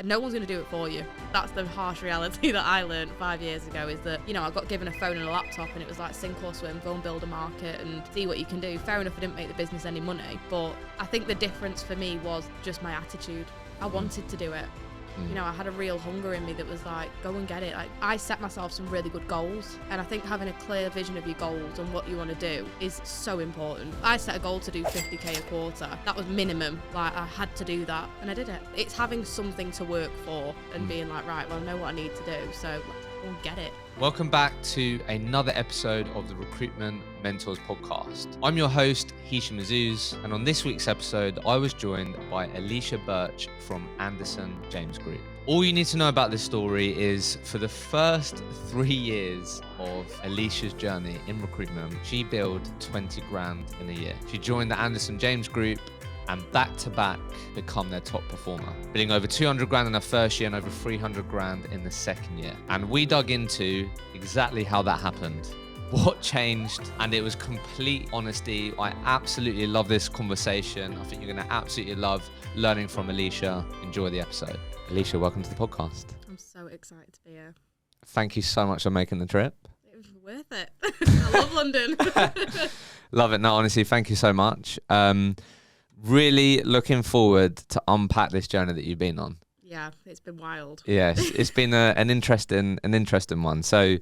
and no one's going to do it for you. That's the harsh reality that I learned 5 years ago, is that, I got given a phone and a laptop and it was like sink or swim, go and build a market and see what you can do. Fair enough, I didn't make the business any money, but I think the difference for me was just my attitude. I wanted to do it. I had a real hunger in me that was like, go and get it. Like, I set myself some really good goals, and I think having a clear vision of your goals and what you want to do is so important. I set a goal to do 50k a quarter. That was minimum. Like, I had to do that, and I did it. It's having something to work for and being like, right, well, I know what I need to do, so let's go and get it. Welcome back to another episode of the Recruitment Mentors podcast. I'm your host, Hisham Azuz, and on this week's episode, I was joined by Allicia Birch from Anderson James Group. All you need to know about this story is for the first 3 years of Allicia's journey in recruitment, she billed 20 grand in a year. She joined the Anderson James Group and back-to-back become their top performer, billing over 200 grand in her first year and over 300 grand in the second year. And we dug into exactly how that happened, what changed, and it was complete honesty. I absolutely love this conversation. I think you're going to absolutely love learning from Allicia. Enjoy the episode. Allicia, welcome to the podcast. I'm so excited to be here. Thank you so much for making the trip. It was worth it. I love London. Love it. No, honestly, thank you so much. Really looking forward to unpack this journey that you've been on. Yeah, it's been wild. Yes, it's been an interesting one. So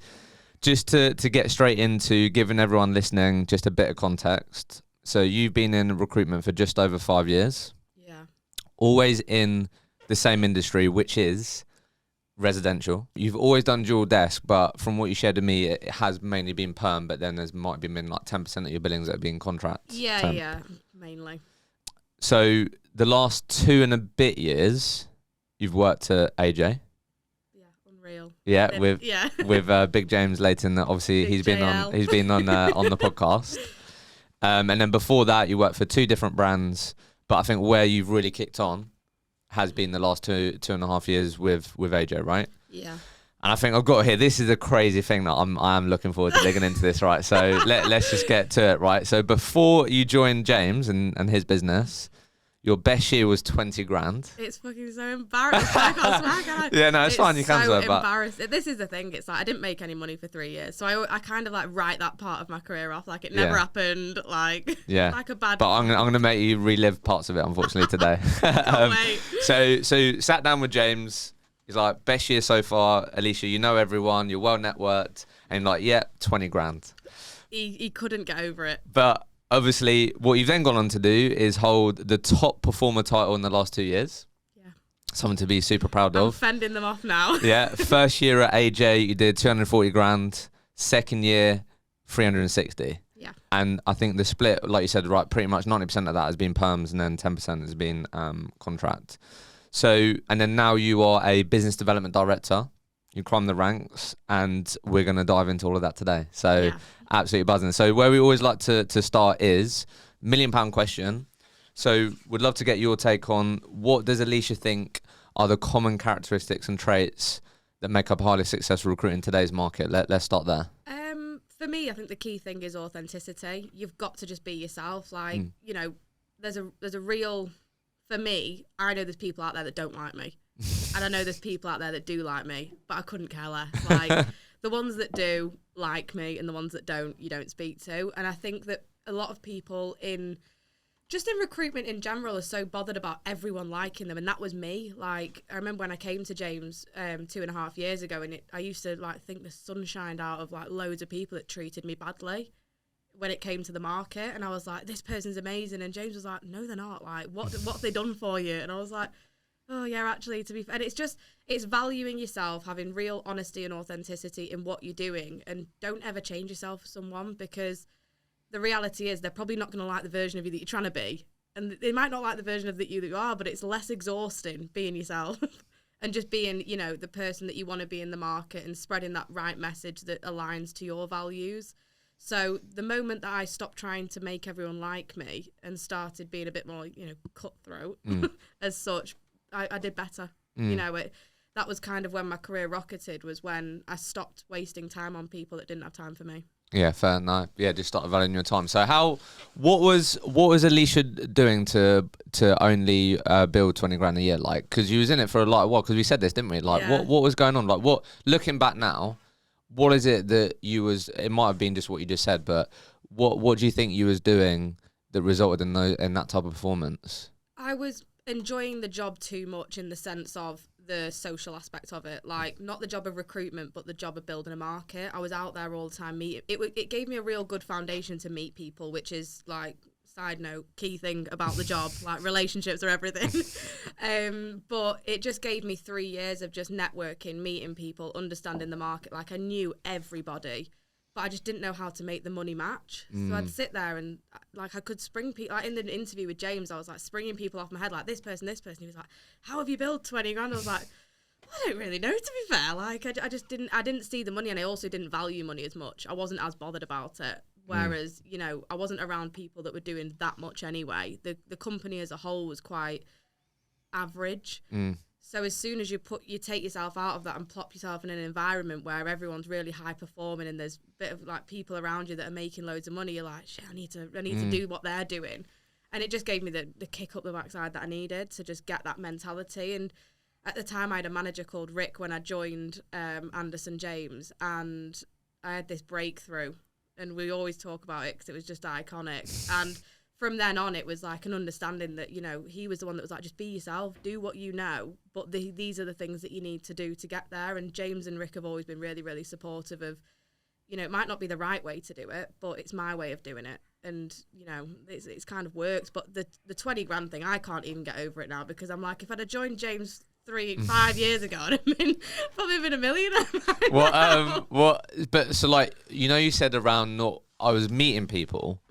just to get straight into giving everyone listening just a bit of context. So you've been in recruitment for just over 5 years. Yeah. Always in the same industry, which is residential. You've always done dual desk, but from what you shared with me, it has mainly been perm, but then there's might be been like 10% of your billings that have been contracts. Yeah, mainly. So the last 2 and a bit years, you've worked at AJ. Yeah, unreal. Yeah, with Big James Layton. Obviously, he's been on the podcast. And then before that, you worked for 2 different brands. But I think where you've really kicked on has been the last 2.5 years with AJ, right? Yeah. And I think I've got here. This is a crazy thing that I am looking forward to digging into this, right? So let's just get to it, right? So before you joined James and his business, your best year was 20 grand. It's fucking so embarrassing. I can't swear, can I? Yeah, no, it's fine. You can swear, but embarrassing. This is the thing. It's like I didn't make any money for 3 years, so I kind of like write that part of my career off, like it never happened. Like like a bad. But I'm gonna make you relive parts of it, unfortunately, today. Wait. So sat down with James. He's like, best year so far, Allicia. You know everyone. You're well networked, and like, 20 grand. He couldn't get over it. But obviously, what you've then gone on to do is hold the top performer title in the last 2 years. Yeah. Something to be super proud of. I'm fending them off now. Yeah. First year at AJ, you did 240 grand. Second year, 360. Yeah. And I think the split, like you said, right, pretty much 90% of that has been perms and then 10% has been contract. So, and then now you are a business development director. You climb the ranks, and we're going to dive into all of that today. So absolutely buzzing. So where we always like to start is £1 million question. So we'd love to get your take on what does Allicia think are the common characteristics and traits that make up a highly successful recruiter in today's market? Let's start there. For me, I think the key thing is authenticity. You've got to just be yourself. Like, there's a real, for me, I know there's people out there that don't like me. And I know there's people out there that do like me, but I couldn't care less. Like, the ones that do like me and the ones that don't, you don't speak to. And I think that a lot of people in recruitment in general are so bothered about everyone liking them. And that was me. Like, I remember when I came to James 2.5 years ago, and I used to like think the sun shined out of like loads of people that treated me badly when it came to the market. And I was like, this person's amazing. And James was like, no, they're not. Like, what have they done for you? And I was like, oh yeah, actually, to be fair. And it's valuing yourself, having real honesty and authenticity in what you're doing, and don't ever change yourself for someone, because the reality is they're probably not going to like the version of you that you're trying to be, and they might not like the version of you that you are, but it's less exhausting being yourself and just being, the person that you want to be in the market and spreading that right message that aligns to your values. So the moment that I stopped trying to make everyone like me and started being a bit more, cutthroat as such, I did better. That was kind of when my career rocketed, was when I stopped wasting time on people that didn't have time for me. Yeah, fair. No, yeah, just start valuing your time. So what was Allicia doing to only build 20 grand a year? Like, because you was in it for a lot. Well, because we said this, didn't we? Like, Yeah. what was going on? Like, what looking back now, what is it that you was? It might have been just what you just said, but what do you think you was doing that resulted in that type of performance? I was enjoying the job too much in the sense of the social aspect of it, like not the job of recruitment but the job of building a market. I was out there all the time meeting. It gave me a real good foundation to meet people, which is like, side note, key thing about the job. Like, relationships are everything. But it just gave me 3 years of just networking, meeting people, understanding the market. Like, I knew everybody, but I just didn't know how to make the money match. So I'd sit there and, like, I could spring people. Like, in the interview with James, I was, like, springing people off my head, like, this person. He was like, how have you built 20 grand? I was like, I don't really know, to be fair. Like, I just didn't see the money, and I also didn't value money as much. I wasn't as bothered about it. Whereas, you know, I wasn't around people that were doing that much anyway. The company as a whole was quite average. So as soon as you take yourself out of that and plop yourself in an environment where everyone's really high performing and there's a bit of like people around you that are making loads of money, you're like, shit, I need to do what they're doing. And it just gave me the kick up the backside that I needed to just get that mentality. And at the time I had a manager called Rick when I joined Anderson James, and I had this breakthrough, and we always talk about it because it was just iconic. And from then on, it was like an understanding that, you know, he was the one that was like, just be yourself, do what you know, but these are the things that you need to do to get there. And James and Rick have always been really, really supportive of, you know, it might not be the right way to do it, but it's my way of doing it. And, you know, it's kind of worked. But the 20 grand thing, I can't even get over it now, because I'm like, if I'd have joined James 5 years ago, I'd have probably been a millionaire. But so, like, you know, you said around I was meeting people,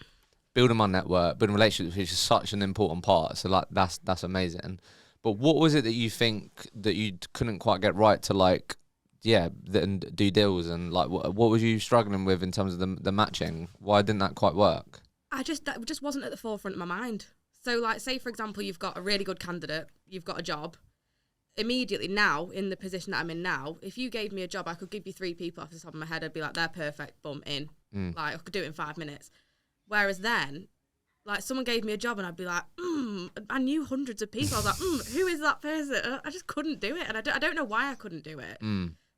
building my network, building relationships, which is such an important part. So, like, that's amazing. But what was it that you think that you couldn't quite get right to, like, and do deals, and like what was you struggling with in terms of the matching? Why didn't that quite work? That just wasn't at the forefront of my mind. So, like, say for example, you've got a really good candidate, you've got a job. Immediately now, in the position that I'm in now, if you gave me a job, I could give you 3 people off the top of my head. I'd be like, they're perfect, boom, in. Like, I could do it in 5 minutes. Whereas then, like, someone gave me a job and I'd be like, I knew hundreds of people. I was like, who is that person? I just couldn't do it. And I don't know why I couldn't do it.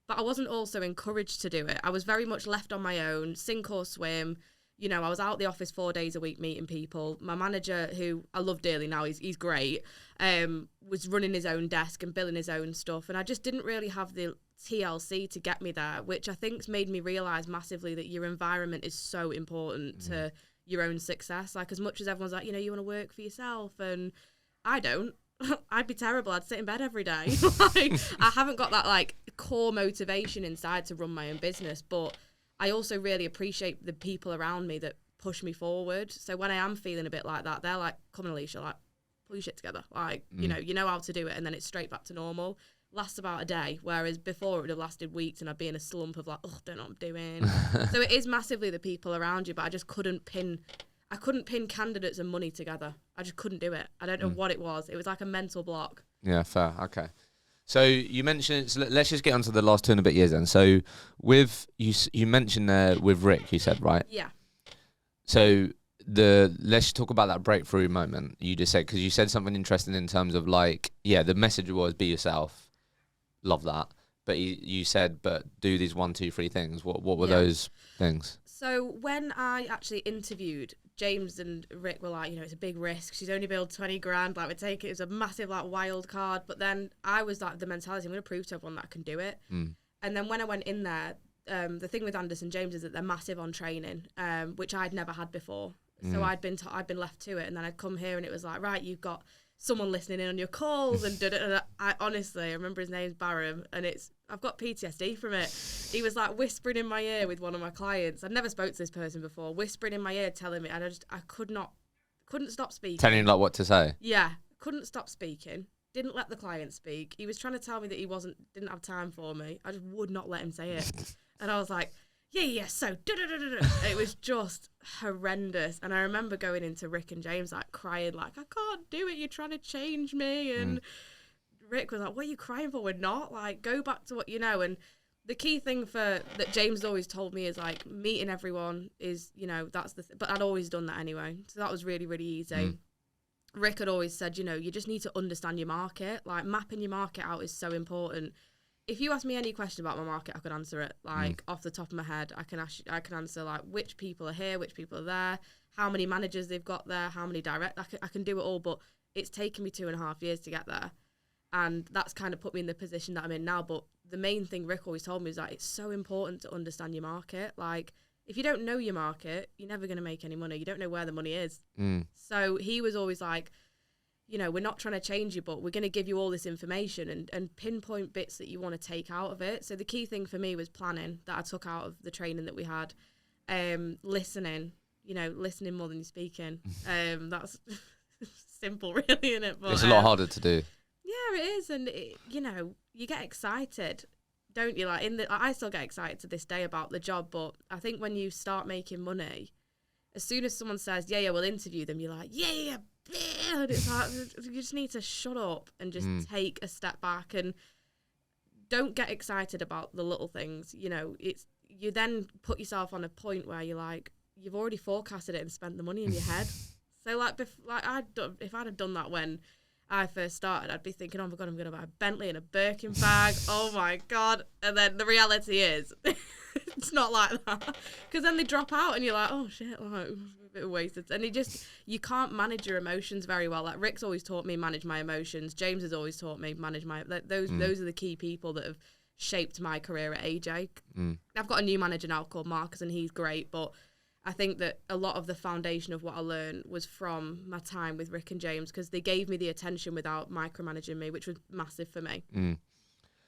But I wasn't also encouraged to do it. I was very much left on my own, sink or swim. You know, I was out the office 4 days a week meeting people. My manager, who I love dearly now, he's great, was running his own desk and billing his own stuff. And I just didn't really have the TLC to get me there, which I think's made me realise massively that your environment is so important to your own success. Like, as much as everyone's like, you know, you want to work for yourself, and I don't. I'd be terrible. I'd sit in bed every day. Like, I haven't got that, like, core motivation inside to run my own business, but I also really appreciate the people around me that push me forward. So when I am feeling a bit like that, they're like, come on, Allicia, like, pull your shit together. Like, you know how to do it, and then it's straight back to normal. Lasts about a day, whereas before it would have lasted weeks and I'd be in a slump of like, oh, I don't know what I'm doing. So it is massively the people around you, but I just couldn't pin candidates and money together. I just couldn't do it. I don't know what it was. It was like a mental block. Yeah, fair. Okay. So you mentioned, so let's just get on to the last 2 and a bit years then. So with, you mentioned there with Rick, you said, right? Yeah. So let's talk about that breakthrough moment you just said, because you said something interesting in terms of like, the message was be yourself. Love that. But you said, but do these 1, 2, 3 things. What were those things? So when I actually interviewed, James and Rick were like, you know, it's a big risk. She's only billed 20 grand. Like, we take it as a massive, like, wild card. But then I was like, the mentality, I'm going to prove to everyone that I can do it. And then when I went in there, the thing with Anderson James is that they're massive on training, which I'd never had before. So I'd been left to it, and then I'd come here and it was like, right, you've got someone listening in on your calls, and I remember his name's Barham, and I've got PTSD from it. He was like whispering in my ear with one of my clients. I'd never spoke to this person before, whispering in my ear, telling me, and I couldn't stop speaking. Telling you like what to say? Yeah, couldn't stop speaking. Didn't let the client speak. He was trying to tell me that he didn't have time for me. I just would not let him say it. And I was like, so it was just horrendous. And I remember going into Rick and James like crying, like, I can't do it, you're trying to change me. And Rick was like, what are you crying for? We're not, like, go back to what you know. And the key thing that James always told me is like meeting everyone is, that's but I'd always done that anyway. So that was really, really easy. Rick had always said, you just need to understand your market. Like mapping your market out is so important. If you ask me any question about my market, I could answer it like off the top of my head. I can answer like which people are here, which people are there, how many managers they've got there, how many direct. I can do it all, but it's taken me 2.5 years to get there. And that's kind of put me in the position that I'm in now. But the main thing Rick always told me is that it's so important to understand your market. Like, if you don't know your market, you're never going to make any money. You don't know where the money is. So he was always like, we're not trying to change you, but we're going to give you all this information and pinpoint bits that you want to take out of it. So the key thing for me was planning that I took out of the training that we had. Listening, listening more than you're speaking. That's simple, really, isn't it? But, it's a lot harder to do. Yeah, it is. And, you get excited, don't you? Like I still get excited to this day about the job, but I think when you start making money, as soon as someone says, yeah, we'll interview them, you're like, yeah. And it's like, you just need to shut up and just take a step back and don't get excited about the little things. You then put yourself on a point where you're like, you've already forecasted it and spent the money in your head. So if I'd have done that when I first started, I'd be thinking, oh my God, I'm going to buy a Bentley and a Birkin bag. Oh my God. And then the reality is it's not like that. Because then they drop out and you're like, oh shit, like, a bit wasted. And you can't manage your emotions very well. Like Rick's always taught me manage my emotions. James has always taught me manage those are the key people that have shaped my career at AJ. I've got a new manager now called Marcus and he's great, but I think that a lot of the foundation of what I learned was from my time with Rick and James because they gave me the attention without micromanaging me, which was massive for me.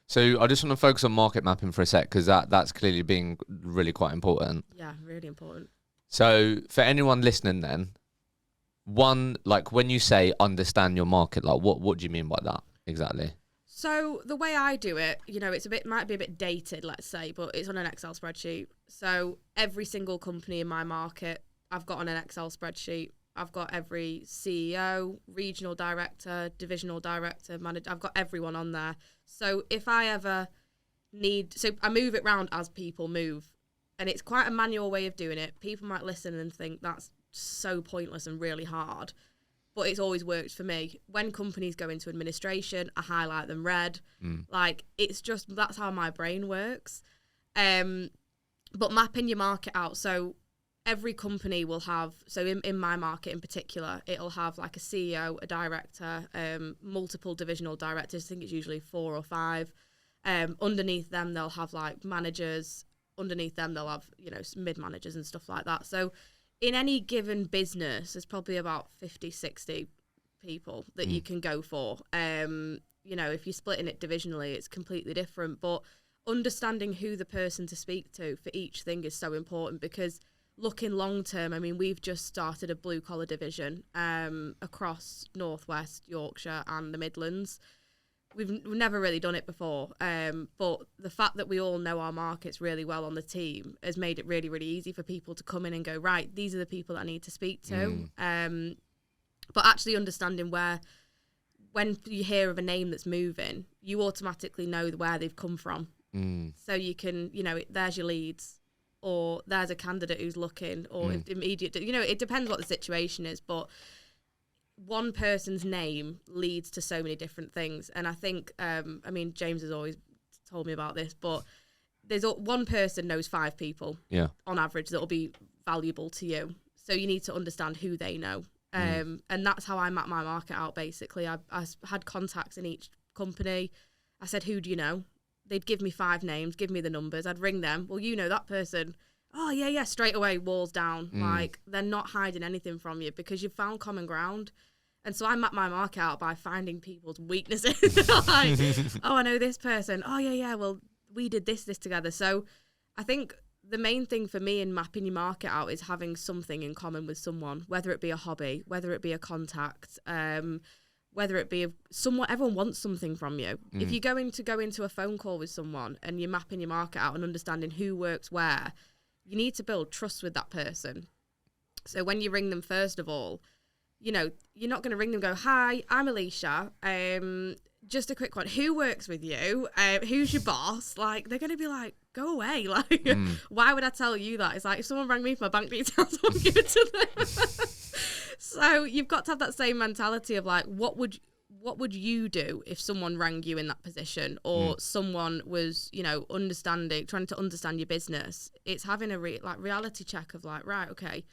So I just want to focus on market mapping for a sec because that's clearly being really quite important. Yeah, really important. So for anyone listening then, one, like when you say understand your market, like what do you mean by that exactly? So the way I do it, might be a bit dated, let's say, but it's on an Excel spreadsheet. So every single company in my market, I've got on an Excel spreadsheet. I've got every CEO, regional director, divisional director, manager. I've got everyone on there. So if I ever I move it around as people move. And it's quite a manual way of doing it. People might listen and think that's so pointless and really hard. But it's always worked for me. When companies go into administration, I highlight them red. Like, that's how my brain works. But mapping your market out. So every company will have, in my market in particular, it'll have like a CEO, a director, multiple divisional directors. I think it's usually 4 or 5. Underneath them, they'll have like managers. Underneath them, they'll have, mid-managers and stuff like that. So in any given business, there's probably about 50, 60 people that you can go for. If you're splitting it divisionally, it's completely different. But understanding who the person to speak to for each thing is so important because looking long term, I mean, we've just started a blue collar division across Northwest Yorkshire and the Midlands. We've never really done it before, but the fact that we all know our markets really well on the team has made it really, really easy for people to come in and go, right, these are the people that I need to speak to. But actually understanding when you hear of a name that's moving, you automatically know where they've come from. So you can, there's your leads, or there's a candidate who's looking, or immediate, it depends what the situation is, but one person's name leads to so many different things. And I think, James has always told me about this, but there's one person knows 5 people on average that will be valuable to you. So you need to understand who they know. And that's how I map my market out, basically. I had contacts in each company. I said, who do you know? They'd give me 5 names, give me the numbers. I'd ring them. Well, that person. Oh, yeah, straight away, walls down. Like, they're not hiding anything from you because you've found common ground. And so I map my market out by finding people's weaknesses. Like, oh, I know this person. Oh, yeah, well, we did this together. So I think the main thing for me in mapping your market out is having something in common with someone, whether it be a hobby, whether it be a contact, whether it be someone. Everyone wants something from you. If you're going to go into a phone call with someone and you're mapping your market out and understanding who works where, you need to build trust with that person. So when you ring them, first of all, you're not going to ring them and go, hi, I'm Allicia. just a quick one. Who works with you? Who's your boss? Like, they're going to be like, go away. Like, why would I tell you that? It's like, if someone rang me for my bank details, I'll give it to them. So you've got to have that same mentality of like, what would you do if someone rang you in that position, or someone was, you know, trying to understand your business? It's having a reality check of like, right, okay,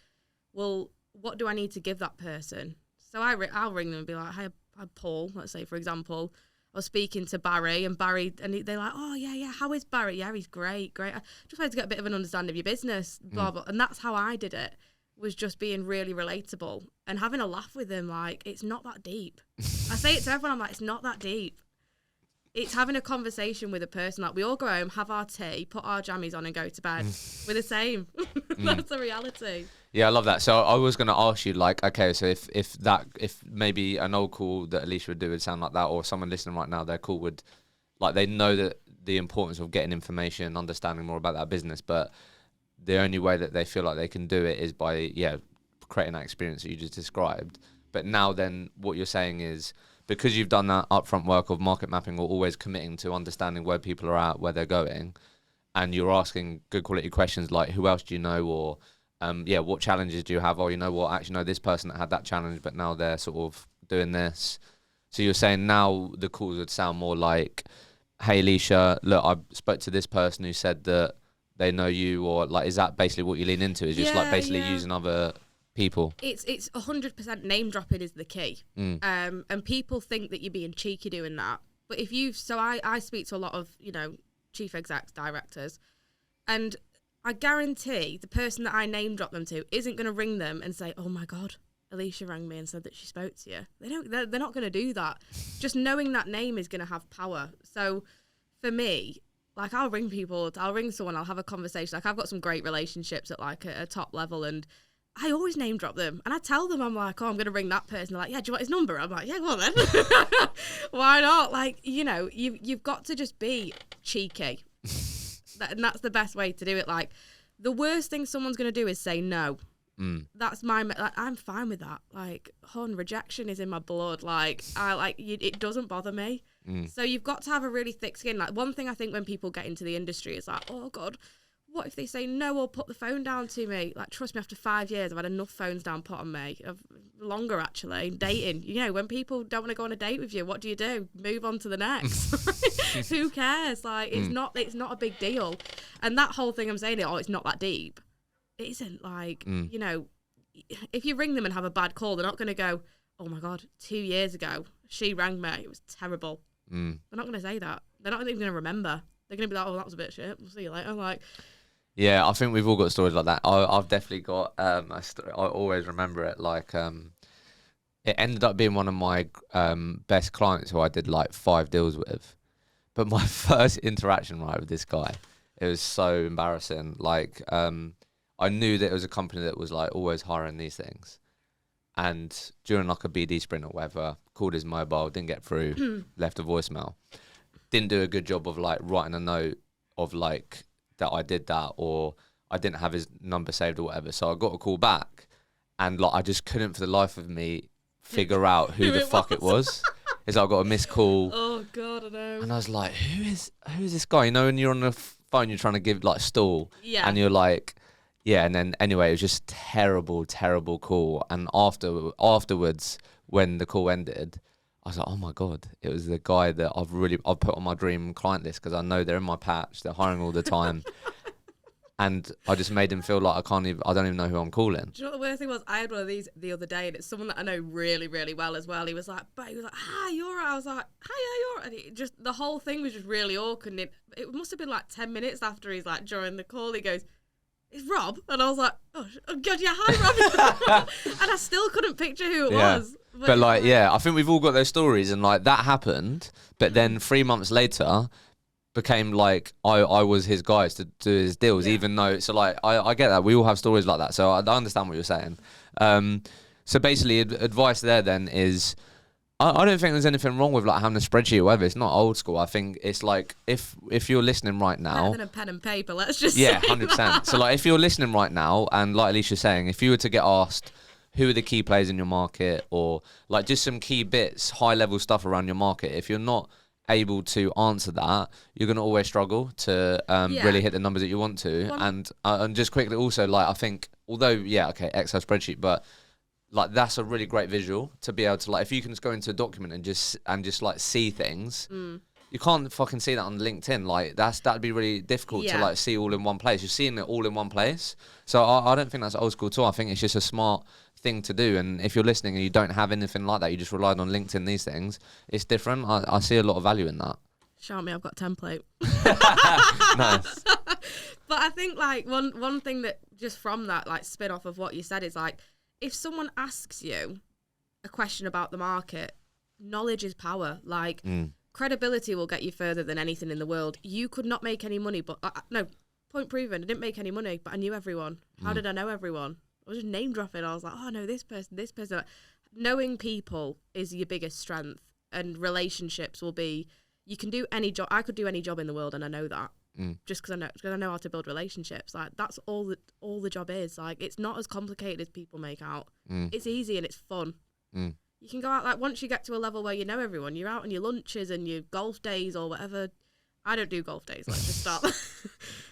well, what do I need to give that person? So I'll ring them and be like, hi, Paul, let's say, for example. I was speaking to Barry, and they're like, oh, yeah, how is Barry? Yeah, he's great. I just wanted to get a bit of an understanding of your business, blah, blah. And that's how I did it, was just being really relatable and having a laugh with them. Like, it's not that deep. I say it to everyone, I'm like, it's not that deep. It's having a conversation with a person. Like, we all go home, have our tea, put our jammies on and go to bed. We're the same. That's the reality. Yeah, I love that. So I was going to ask you, like, okay, so if maybe an old call that Allicia would do would sound like that, or someone listening right now, their call would, like, they know that the importance of getting information, understanding more about that business, but the only way that they feel like they can do it is by, creating that experience that you just described. But now then what you're saying is, because you've done that upfront work of market mapping, or always committing to understanding where people are at, where they're going, and you're asking good quality questions like, who else do you know, or what challenges do you have? Or, you know what, actually, no, this person that had that challenge, but now they're sort of doing this. So you're saying now the calls would sound more like, hey, Allicia, look, I spoke to this person who said that they know you, or like, is that basically what you lean into? Is just like basically using other people? It's 100% name dropping is the key. And people think that you're being cheeky doing that. But I speak to a lot of, you know, chief execs, directors, and I guarantee the person that I name drop them to isn't going to ring them and say, oh my God, Allicia rang me and said that she spoke to you. They're not going to do that. Just knowing that name is going to have power. So for me, like, I'll ring someone, I'll have a conversation. Like, I've got some great relationships at like a top level, and I always name drop them. And I tell them, I'm like, oh, I'm going to ring that person. They're like, yeah, do you want his number? I'm like, yeah, go on then. Why not? Like, you know, you've got to just be cheeky. And that's the best way to do it. Like, the worst thing someone's going to do is say no. That's I'm fine with that. Like, rejection is in my blood. Like, it doesn't bother me. So you've got to have a really thick skin. Like, one thing I think when people get into the industry is like, oh God, what if they say no or put the phone down to me? Like, trust me, after 5 years, I've had enough phones down put on me. Longer, actually. Dating. You know, when people don't want to go on a date with you, what do? Move on to the next. Who cares? Like, it's not a big deal. And that whole thing I'm saying, it's not that deep. It isn't. Like, you know, if you ring them and have a bad call, they're not going to go, oh my God, 2 years ago, she rang me. It was terrible. They're not going to say that. They're not even going to remember. They're going to be like, oh, that was a bit shit. We'll see you later. Like, yeah, I think we've all got stories like that. I've definitely got a story. I always remember it. Like, it ended up being one of my best clients who I did like 5 deals with. But my first interaction, right, with this guy, it was so embarrassing. Like, I knew that it was a company that was like always hiring these things. And during like a BD sprint or whatever, called his mobile, didn't get through, left a voicemail. Didn't do a good job of like writing a note of like that I did that, or I didn't have his number saved or whatever. So I got a call back, and like I just couldn't for the life of me figure out who the fuck it was. It's like I got a missed call. Oh God, I know. And I was like, who is this guy? You know, when you're on the phone, you're trying to give like stall, and you're like, yeah. And then anyway, it was just terrible call. And afterwards, when the call ended, I was like, oh my God, it was the guy that I've put on my dream client list, because I know they're in my patch, they're hiring all the time. And I just made him feel like I don't even know who I'm calling. Do you know what the worst thing was? I had one of these the other day, and it's someone that I know really, really well as well. He was like, hi, you're right. I was like, hi, yeah, you're right. And the whole thing was just really awkward. And it must have been like 10 minutes after he's like, during the call, he goes, it's Rob. And I was like, oh God, yeah, hi, Rob. And I still couldn't picture who it was. But like, I think we've all got those stories, and like that happened. But then 3 months later, became like I was his guys to do his deals, even though, so like I get that, we all have stories like that, so I understand what you're saying. So basically advice there then is, I don't think there's anything wrong with like having a spreadsheet or whatever. It's not old school. I think it's like if you're listening right now, better than a pen and paper, let's just 100%. So like if you're listening right now, and like Alicia's saying, if you were to get asked who are the key players in your market, or like just some key bits, high level stuff around your market. If you're not able to answer that, you're going to always struggle to really hit the numbers that you want to. And just quickly also, like, I think, although, Excel spreadsheet, but like that's a really great visual to be able to, like, if you can just go into a document and just like see things. You can't fucking see that on LinkedIn. Like that'd be really difficult to like see all in one place. You're seeing it all in one place. So I don't think that's old school at all. I think it's just a smart thing to do. And if you're listening and you don't have anything like that, you just relied on LinkedIn, these things, it's different. I see a lot of value in that. Shout me, I've got a template. Nice. But I think like one thing that just from that, like, spin off of what you said is like, if someone asks you a question about the market, knowledge is power. Like, credibility will get you further than anything in the world. You could not make any money, but no, point proven. I didn't make any money, but I knew everyone. How did I know everyone? I was just name dropping. I was like, oh, I know this person, this person. Knowing people is your biggest strength, and relationships will be. You can do any job. I could do any job in the world, and I know that just because I know how to build relationships. Like that's all the job is. Like it's not as complicated as people make out. It's easy and it's fun. You can go out, like, once you get to a level where you know everyone, you're out on your lunches and your golf days or whatever. I don't do golf days, let's just start.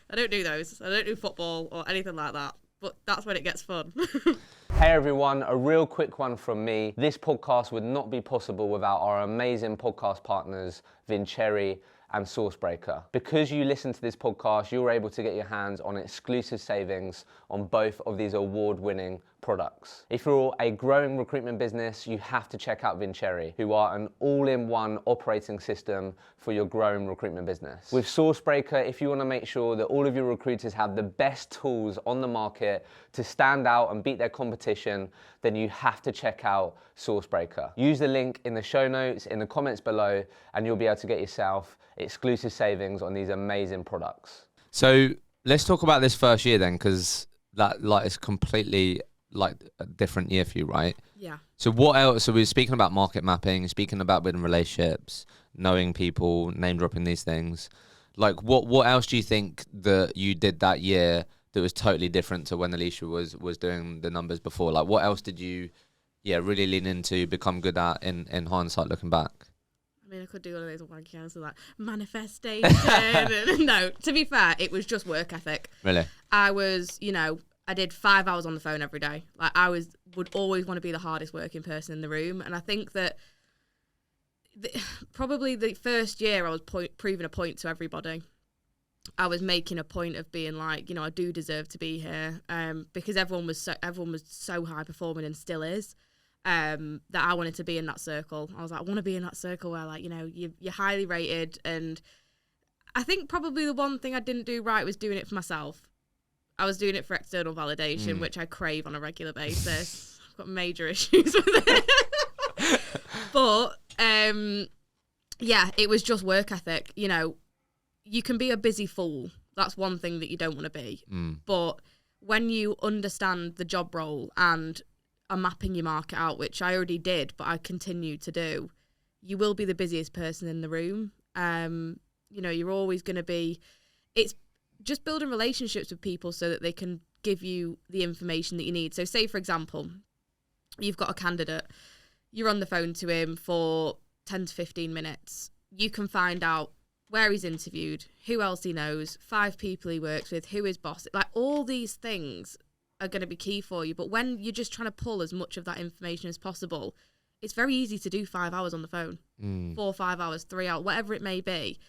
I don't do those. I don't do football or anything like that. But that's when it gets fun. Hey everyone, a real quick one from me. This podcast would not be possible without our amazing podcast partners, Vincere and Sourcebreaker. Because you listen to this podcast, you're able to get your hands on exclusive savings on both of these award-winning products. If you're a growing recruitment business, you have to check out Vincere, who are an all-in-one operating system for your growing recruitment business. With Sourcebreaker, if you want to make sure that all of your recruiters have the best tools on the market to stand out and beat their competition, then you have to check out Sourcebreaker. Use the link in the show notes, in the comments below, and you'll be able to get yourself exclusive savings on these amazing products. So let's talk about this first year then, because that like is completely like a different year for you, right? Yeah. So what else? So we're speaking about market mapping, speaking about building relationships, knowing people, name dropping these things. Like what else do you think that you did that year that was totally different to when Allicia was doing the numbers before? Like what else did you really lean into, become good at in hindsight looking back? I mean, I could do one of those wanky answers like manifestation. No, to be fair, it was just work ethic. Really? I was, I did 5 hours on the phone every day. Like would always want to be the hardest working person in the room. And I think that probably the first year I was proving a point to everybody. I was making a point of being like, I do deserve to be here, because everyone was so high performing and still is. That I wanted to be in that circle. I was like, I want to be in that circle where, like, you're highly rated. And I think probably the one thing I didn't do right was doing it for myself. I was doing it for external validation, which I crave on a regular basis. I've got major issues with it. But it was just work ethic. You can be a busy fool. That's one thing that you don't want to be. But when you understand the job role and are mapping your market out, which I already did, but I continue to do, you will be the busiest person in the room. You're always going to be, it's just building relationships with people so that they can give you the information that you need. So say, for example, you've got a candidate, you're on the phone to him for 10 to 15 minutes. You can find out where he's interviewed, who else he knows, 5 people he works with, who his boss, like all these things are going to be key for you. But when you're just trying to pull as much of that information as possible, it's very easy to do 5 hours on the phone, 4 or 5 hours, 3 hours, whatever it may be.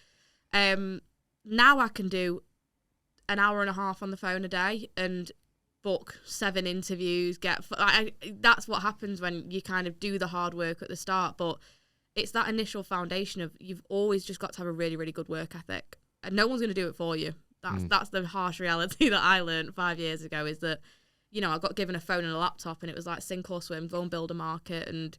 Now I can do an hour and a half on the phone a day and book 7 interviews. That's what happens when you kind of do the hard work at the start. But it's that initial foundation of you've always just got to have a really, really good work ethic, and no one's going to do it for you. That's the harsh reality that I learned 5 years ago, is that, I got given a phone and a laptop and it was like sink or swim, go and build a market and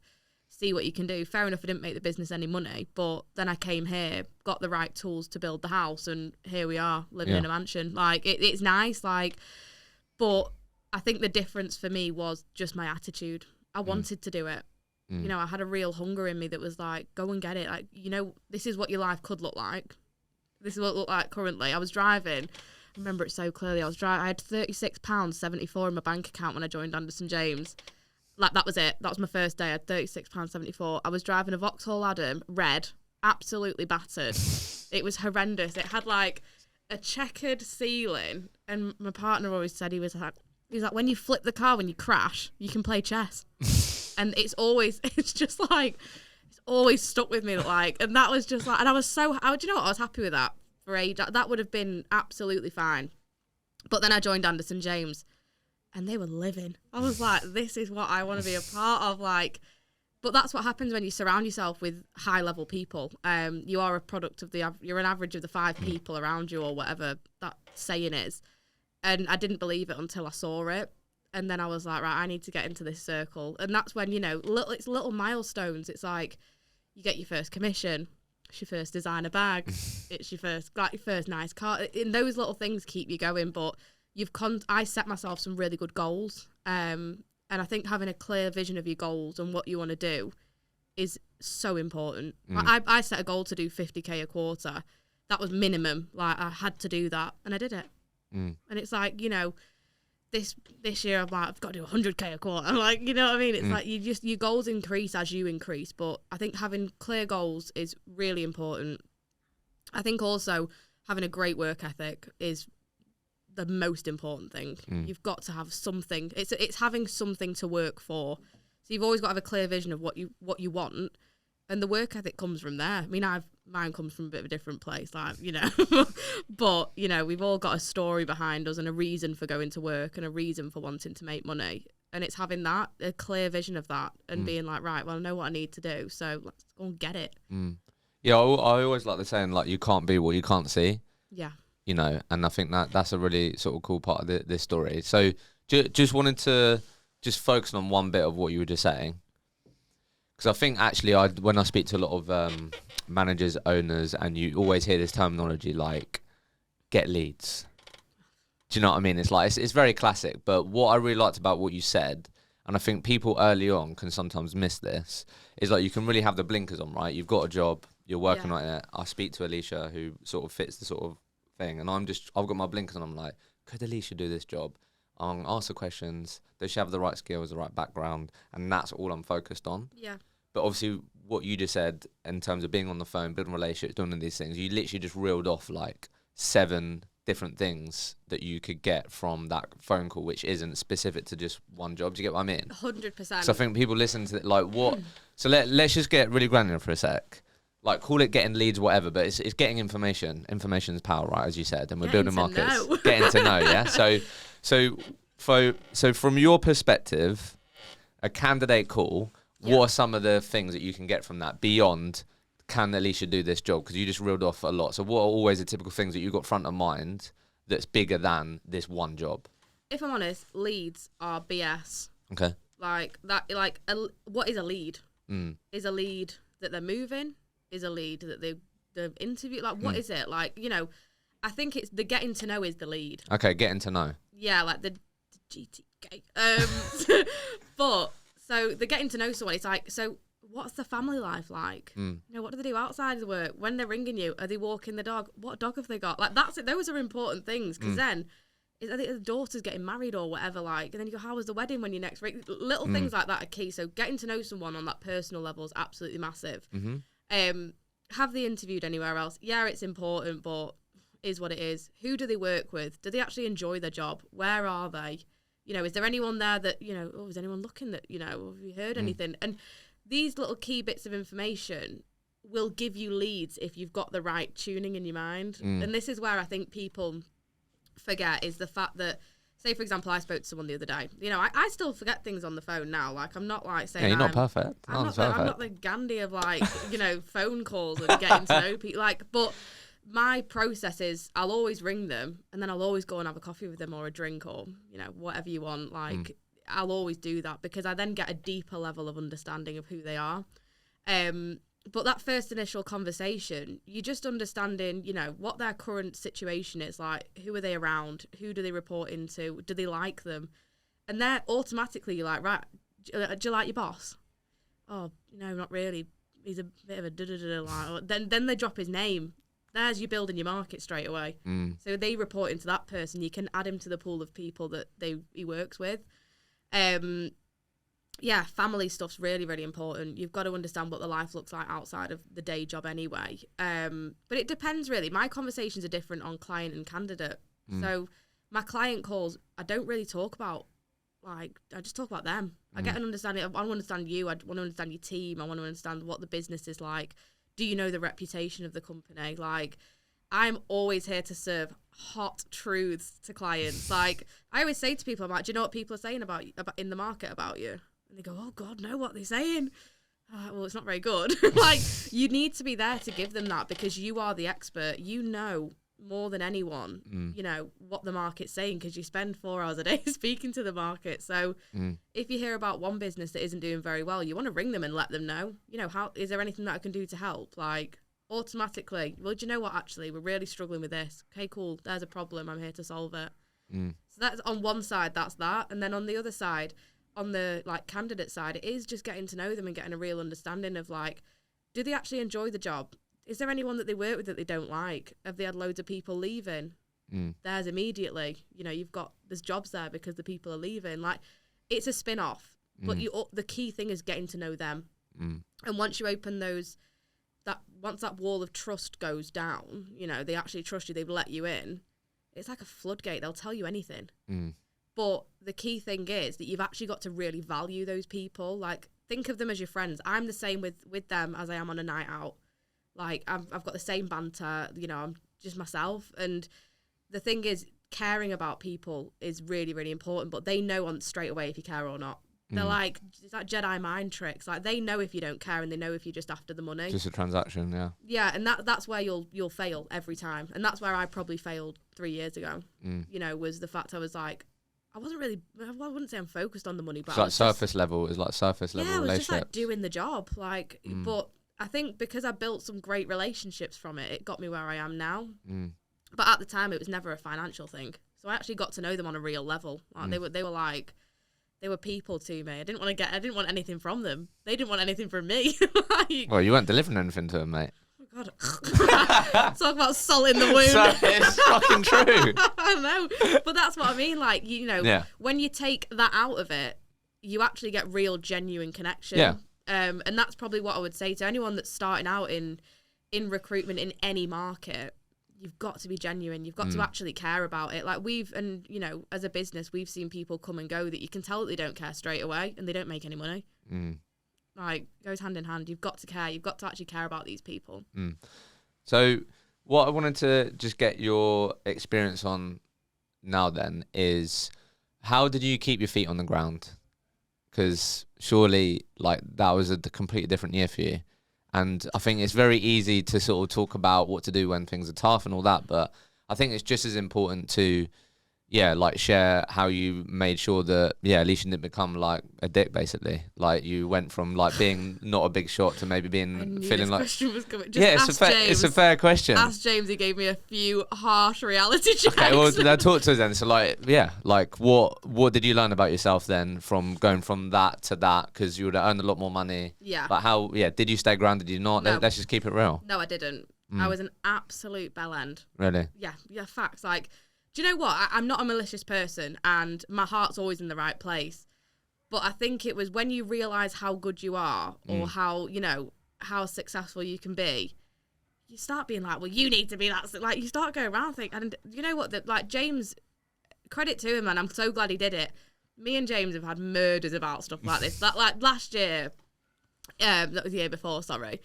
see what you can do. Fair enough, I didn't make the business any money, but then I came here, got the right tools to build the house, and here we are living in a mansion. Like it's nice, but I think the difference for me was just my attitude. I wanted to do it. I had a real hunger in me that was like, go and get it. Like, this is what your life could look like. This is what it looked like currently. I was driving. I remember it so clearly. I had £36.74 in my bank account when I joined Anderson James. Like, that was it. That was my first day. I had £36.74. I was driving a Vauxhall Adam, red, absolutely battered. It was horrendous. It had, like, a checkered ceiling, and my partner always said, he was like, when you flip the car, when you crash, you can play chess. And it's just like, it's always stuck with me, like, and that was just like, and I was do you know what? I was happy with that for age. That would have been absolutely fine. But then I joined Anderson James, and they were living. I was like, this is what I want to be a part of, like. But that's what happens when you surround yourself with high-level people. You are a product of you're an average of the 5 people around you, or whatever that saying is. And I didn't believe it until I saw it. And then I was like, right, I need to get into this circle. And that's when, it's little milestones. It's like, you get your first commission, it's your first designer bag, it's your first nice car. And those little things keep you going. But I set myself some really good goals. And I think having a clear vision of your goals and what you want to do is so important. I set a goal to do 50k a quarter. That was minimum. Like, I had to do that, and I did it. And it's like, this year I'm like, I've got to do 100k a quarter. I'm like, you know what I mean? It's like your goals increase as you increase. But I think having clear goals is really important. I think also having a great work ethic is the most important thing. You've got to have something. It's having something to work for. So you've always got to have a clear vision of what you want, and the work ethic comes from there. I mean, mine comes from a bit of a different place, like, but we've all got a story behind us and a reason for going to work and a reason for wanting to make money, and it's having a clear vision of that and being like, right, well, I know what I need to do, so let's go and get it. Yeah, I always like the saying, like, you can't be what you can't see. Yeah. And I think that's a really sort of cool part of this story. So just wanted to focus on one bit of what you were just saying. Because I think actually when I speak to a lot of managers, owners, and you always hear this terminology like, get leads. Do you know what I mean? It's like, it's very classic. But what I really liked about what you said, and I think people early on can sometimes miss this, is like, you can really have the blinkers on, right? You've got a job, you're working on it. I speak to Allicia, who sort of fits the sort of thing, and I've got my blinkers on. I'm like, could Allicia do this job? I'm gonna ask the questions. Does she have the right skills, the right background? And that's all I'm focused on. Yeah. But obviously, what you just said in terms of being on the phone, building relationships, doing all these things, you literally just reeled off like 7 different things that you could get from that phone call, which isn't specific to just one job. Do you get what I mean? 100%. So I think people listen to it like, what? So let's just get really granular for a sec. Like, call it getting leads, whatever, but it's getting information. Information's power, right, as you said, and we're building markets. Getting to know, yeah? So from your perspective, a candidate call, what are some of the things that you can get from that beyond, can Allicia do this job? Because you just reeled off a lot. So what are always the typical things that you've got front of mind that's bigger than this one job? If I'm honest, leads are BS. Okay. Like that. What is a lead? Is a lead that they're moving? Is a lead that they've interviewed? Like, what is it? Like, I think it's the getting to know is the lead. Okay, getting to know. Yeah, like the GTK. But so the getting to know someone, it's like, so what's the family life like? What do they do outside of work? When they're ringing you, are they walking the dog? What dog have they got? Like, that's it. Those are important things, because then I think the daughter's getting married or whatever, like, and then you go, how was the wedding when you next ring? Little things like that are key. So getting to know someone on that personal level is absolutely massive. Have they interviewed anywhere else? Yeah, it's important, but is what it is. Who do they work with? Do they actually enjoy their job? Where are they? Is there anyone there that, is anyone looking that, have you heard anything? And these little key bits of information will give you leads if you've got the right tuning in your mind. And this is where I think people forget, is the fact that, say, for example, I spoke to someone the other day. I still forget things on the phone now. Like, I'm not like saying, you're not perfect. I'm not the Gandhi of like, phone calls and getting to know people. Like, but my process is, I'll always ring them, and then I'll always go and have a coffee with them or a drink or, whatever you want. Like, I'll always do that, because I then get a deeper level of understanding of who they are. But that first initial conversation, you're just understanding, what their current situation is like. Who are they around? Who do they report into? Do they like them? And they're automatically, you're like, right, do you like your boss? Oh, no, not really. He's a bit of a da-da-da-da. Like, then they drop his name. There's you building your market straight away. So they report into that person. You can add him to the pool of people that he works with. yeah, family stuff's really, really important. You've got to understand what the life looks like outside of the day job anyway. But it depends really. My conversations are different on client and candidate. So my client calls, I don't really talk about, like, I just talk about them. I get an understanding. I want to understand you. I want to understand your team. I want to understand what the business is like. Do you know the reputation of the company? Like, I'm always here to serve hot truths to clients. Like, I always say to people, I'm like, do you know what people are saying about in the market about you? And they go, oh God, no, what are they saying? Well, it's not very good. Like, you need to be there to give them that, because you are the expert. You know more than anyone, you know, what the market's saying, because you spend 4 hours a day speaking to the market. So if you hear about one business that isn't doing very well, you want to ring them and let them know, you know, how is there anything that I can do to help? Like, automatically, well, do you know what, actually, we're really struggling with this. Okay, cool, there's a problem, I'm here to solve it. So that's on one side, that's that. And then on the other side, on the like candidate side, it is just getting to know them and getting a real understanding of, like, do they actually enjoy the job? Is there anyone that they work with that they don't like? Have they had loads of people leaving? There's immediately, you know, there's jobs there because the people are leaving. Like, it's a spin-off, but the key thing is getting to know them. And once you open once that wall of trust goes down, you know, they actually trust you, they've let you in, it's like a floodgate. They'll tell you anything. But the key thing is that you've actually got to really value those people. Like, think of them as your friends. I'm the same with them as I am on a night out. Like, I've got the same banter, you know, I'm just myself. And the thing is, caring about people is really, really important, but they know straight away if you care or not. They're like, it's like Jedi mind tricks. Like, they know if you don't care, and they know if you're just after the money. Just a transaction, yeah. Yeah, and that's where you'll fail every time. And that's where I probably failed 3 years ago, you know, was the fact I was like, I wouldn't say I'm focused on the money, but it's like surface level. It's like surface level relationship. Yeah, it was just like relationships. doing the job. Like, but I think because I built some great relationships from it, it got me where I am now. But at the time, it was never a financial thing. So I actually got to know them on a real level. Like, they were people to me. I didn't want anything from them. They didn't want anything from me. Like, well, you weren't delivering anything to them, mate. Oh God. Talk about salt in the wound. So, it's fucking true. I know. But that's what I mean. Like, you know, when you take that out of it, you actually get real, genuine connection. Yeah. And that's probably what I would say to anyone that's starting out in recruitment in any market. You've got to be genuine. You've got to actually care about it. Like, and you know, as a business, we've seen people come and go that you can tell that they don't care straight away, and they don't make any money. Like, goes hand in hand. You've got to care. You've got to actually care about these people. So what I wanted to just get your experience on now then is, how did you keep your feet on the ground? Because surely, like, that was a completely different year for you. And I think it's very easy to sort of talk about what to do when things are tough and all that, but I think it's just as important to, like, share how you made sure that, Allicia didn't become like a dick, basically. Like, you went from like being not a big shot to maybe being feeling like. Question was coming. Just it's a fair question. Ask James. He gave me a few harsh reality checks. Okay, well, talk to us then. So, like, what did you learn about yourself then from going from that to that? Because you would have earned a lot more money. Yeah. Like, how? Yeah. Did you stay grounded? Did you not? No. Let's just keep it real. No, I didn't. I was an absolute bell end. Really? Yeah. Facts. Like, do you know what? I'm not a malicious person, and my heart's always in the right place. But I think it was when you realise how good you are, or how, you know, how successful you can be, you start being like, well, you need to be that. Like, you start going around thinking, and you know what? Like, James, credit to him, man. I'm so glad he did it. Me and James have had murders about stuff like this. Like last year, that was the year before, sorry.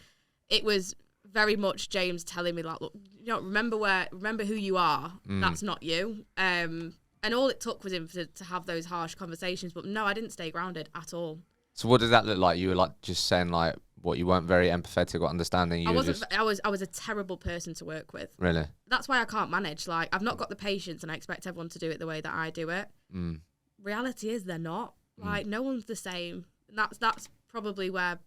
It was very much James telling me, like, look, you know, remember who you are. That's not you. And all it took was him to have those harsh conversations. But no, I didn't stay grounded at all. So what does that look like? You were like just saying like what, you weren't very empathetic or understanding. I was a terrible person to work with. Really? That's why I can't manage. Like, I've not got the patience, and I expect everyone to do it the way that I do it. Reality is they're not. Like, no one's the same. And that's probably where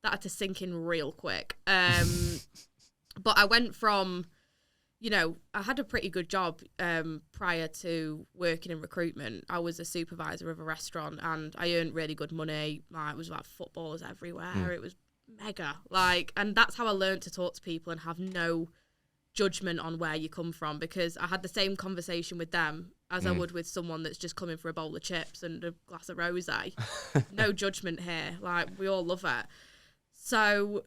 that had to sink in real quick. But I went from, you know, I had a pretty good job prior to working in recruitment. I was a supervisor of a restaurant, and I earned really good money. Like, it was like footballers everywhere. It was mega. Like, and that's how I learned to talk to people and have no judgment on where you come from, because I had the same conversation with them as I would with someone that's just coming for a bowl of chips and a glass of rosé. No judgment here. Like, we all love it. So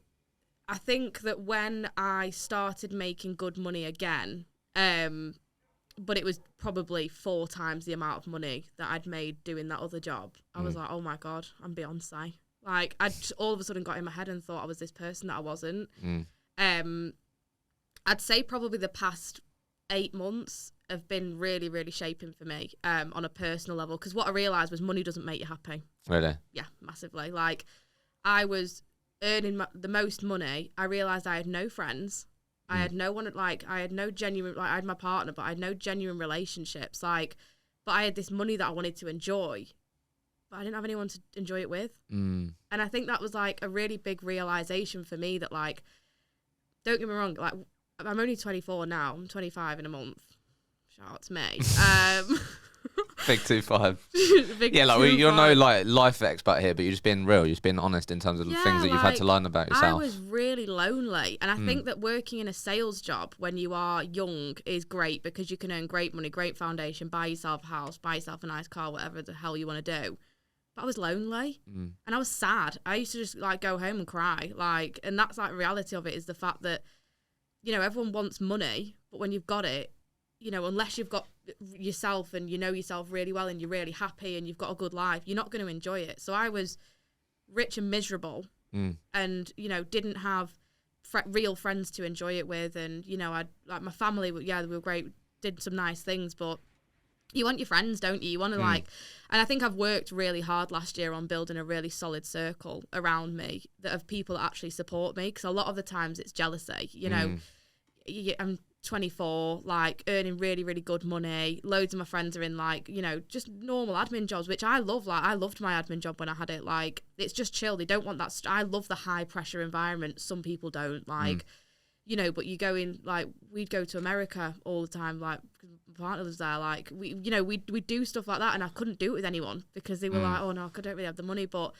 I think that when I started making good money again, but it was probably 4 times the amount of money that I'd made doing that other job, I was like, oh my God, I'm Beyonce. Like, I just all of a sudden got in my head and thought I was this person that I wasn't. I'd say probably the past 8 months have been really, really shaping for me on a personal level, because what I realised was money doesn't make you happy. Really? Yeah, massively. Like, I was earning the most money. I realised I had no friends. I had no one, like, I had no genuine, like, I had my partner, but I had no genuine relationships. Like, but I had this money that I wanted to enjoy, but I didn't have anyone to enjoy it with. And I think that was, like, a really big realisation for me that, like, don't get me wrong, like, I'm only 24 now. I'm 25 in a month. Shout out to me. Big 25. Big Yeah, like you're 25. no like life expert here, but you're just being real. You're just being honest in terms of the things that you've had to learn about yourself. I was really lonely, and I think that working in a sales job when you are young is great, because you can earn great money, great foundation, buy yourself a house, buy yourself a nice car, whatever the hell you want to do. But I was lonely, and I was sad. I used to just like go home and cry, like, and that's like the reality of it, is the fact that, you know, everyone wants money, but when you've got it, you know, unless you've got yourself and you know yourself really well and you're really happy and you've got a good life, you're not going to enjoy it. So I was rich and miserable, and, you know, didn't have real friends to enjoy it with. And, you know, I'd like my family, yeah, they were great, did some nice things, but you want your friends, don't you? You want to like, and I think I've worked really hard last year on building a really solid circle around me of people that actually support me. Because a lot of the times it's jealousy, you know. I'm 24, like earning really, really good money. Loads of my friends are in like, you know, just normal admin jobs, which I love. Like, I loved my admin job when I had it. Like, it's just chill. They don't want that. I love the high pressure environment. Some people don't like, you know, but you go in, like, we'd go to America all the time, like, my partner was there, like, we, you know, we do stuff like that, and I couldn't do it with anyone because they were like, oh no, I don't really have the money. But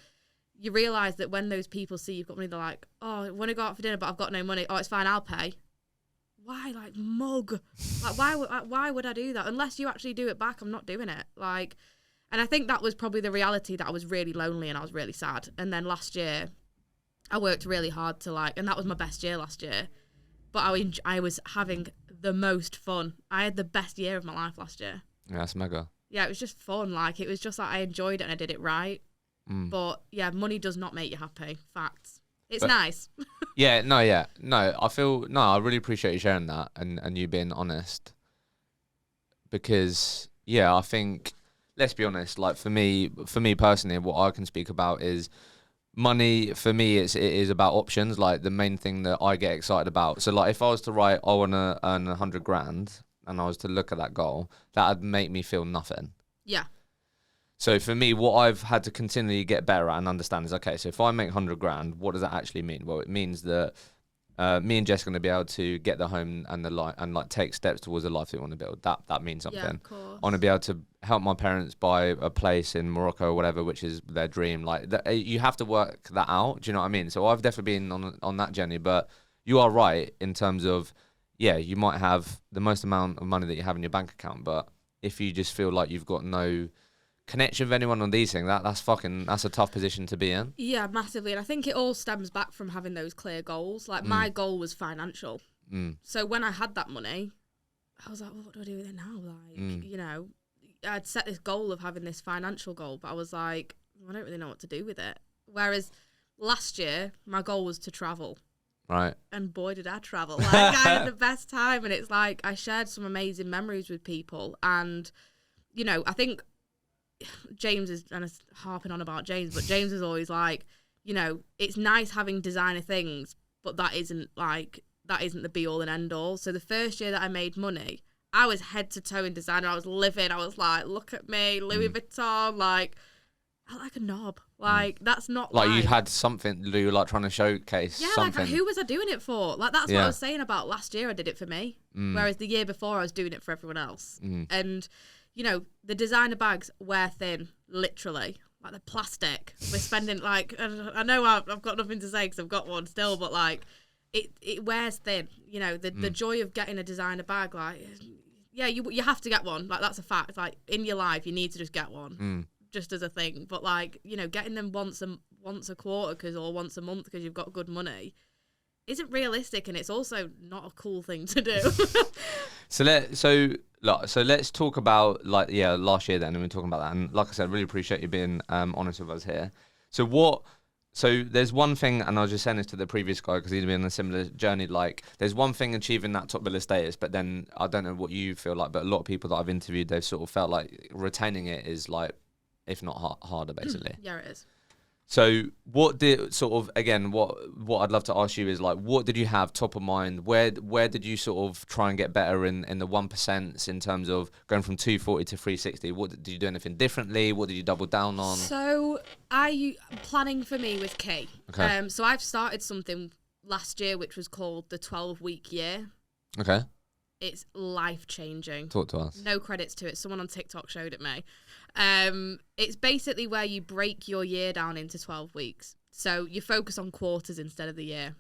you realise that when those people see you've got money, they're like, oh, I want to go out for dinner, but I've got no money. Oh, it's fine, I'll pay. Why, like, mug? Like, why would I do that? Unless you actually do it back, I'm not doing it. Like, and I think that was probably the reality, that I was really lonely and I was really sad. And then last year, I worked really hard to, like, and that was my best year last year. But I was having the most fun. I had the best year of my life last year. Yeah, that's mega. Yeah, it was just fun. Like, it was just like I enjoyed it and I did it right. But yeah, money does not make you happy. Facts. It's nice. No, I really appreciate you sharing that and you being honest. Because, yeah, I think, let's be honest, like for me personally, what I can speak about is money. For me, it is about options, like the main thing that I get excited about. So like if I was to write, I want to earn 100 grand and I was to look at that goal, that would make me feel nothing. Yeah. So for me, what I've had to continually get better at and understand is, okay, so if I make 100 grand, what does that actually mean? Well, it means that me and Jess are going to be able to get the home and like take steps towards the life that we want to build. That means something. Yeah, of course. I want to be able to help my parents buy a place in Morocco or whatever, which is their dream. Like you have to work that out. Do you know what I mean? So I've definitely been on that journey. But you are right in terms of, yeah, you might have the most amount of money that you have in your bank account, but if you just feel like you've got no connection with anyone on these things, that's a tough position to be in. Yeah, massively. And I think it all stems back from having those clear goals. Like my goal was financial. So when I had that money, I was like, well, what do I do with it now? Like, you know, I'd set this goal of having this financial goal, but I was like, I don't really know what to do with it. Whereas last year, my goal was to travel. Right. And boy, did I travel. Like, I had the best time. And it's like, I shared some amazing memories with people. And, you know, I think James is, and I'm harping on about James, but James is always like, you know, it's nice having designer things, but that isn't the be all and end all. So the first year that I made money, I was head to toe in designer. I was living. I was like, look at me, Louis Vuitton, like, I like a knob. Like, that's not like you had something that you were like trying to showcase. Yeah, something. like who was I doing it for? Like, that's what I was saying about last year. I did it for me, whereas the year before I was doing it for everyone else. And you know, the designer bags wear thin, literally. Like, the plastic. We're spending, like, I know I've got nothing to say because I've got one still, but, like, it wears thin. You know, the joy of getting a designer bag, like, yeah, you have to get one. Like, that's a fact. Like, in your life, you need to just get one, just as a thing. But, like, you know, getting them once a quarter or once a month because you've got good money isn't realistic, and it's also not a cool thing to do. So let's talk about, like, last year then, and we're talking about that. And like I said, I really appreciate you being honest with us here. So there's one thing, and I was just saying this to the previous guy because he'd been on a similar journey. Like, there's one thing achieving that top biller status, but then I don't know what you feel like, but a lot of people that I've interviewed, they've sort of felt like retaining it is, like, if not harder, basically. Yeah, it is. So what did sort of, again, what I'd love to ask you is, like, what did you have top of mind? Where did you sort of try and get better in the 1% in terms of going from 240 to 360? What did you do anything differently? What did you double down on? So planning for me was key. Okay. So I've started something last year which was called the 12-week year. Okay. It's life-changing. Talk to us. No credits to it. Someone on TikTok showed it me. It's basically where you break your year down into 12 weeks. So you focus on quarters instead of the year.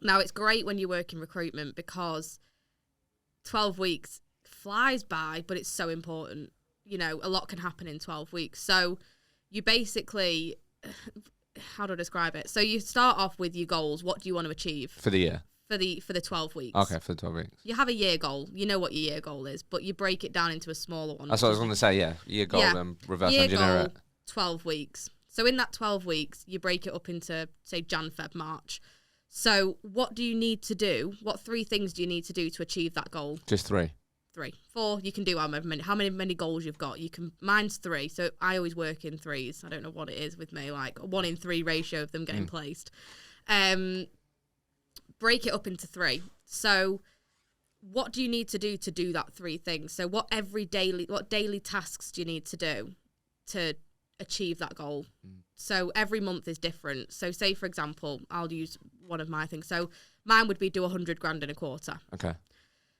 Now, it's great when you work in recruitment because 12 weeks flies by, but it's so important. You know, a lot can happen in 12 weeks. So you basically, how do I describe it? So you start off with your goals. What do you want to achieve? For the year? For the 12 weeks. Okay, for the 12 weeks. You have a year goal. You know what your year goal is, but you break it down into a smaller one. That's what I was going to say, yeah. Year goal and reverse engineer it. 12 weeks. So in that 12 weeks, you break it up into, say, Jan, Feb, March. So what do you need to do? What 3 things do you need to do to achieve that goal? Just 3. 3. 4, you can do how many goals you've got. Mine's 3. So I always work in 3s. I don't know what it is with me, like a 1 in 3 ratio of them getting placed. Break it up into 3. So what do you need to do that 3 things? So what daily tasks do you need to do to achieve that goal? So every month is different. So say, for example, I'll use one of my things. So mine would be do 100 grand in a quarter. Okay.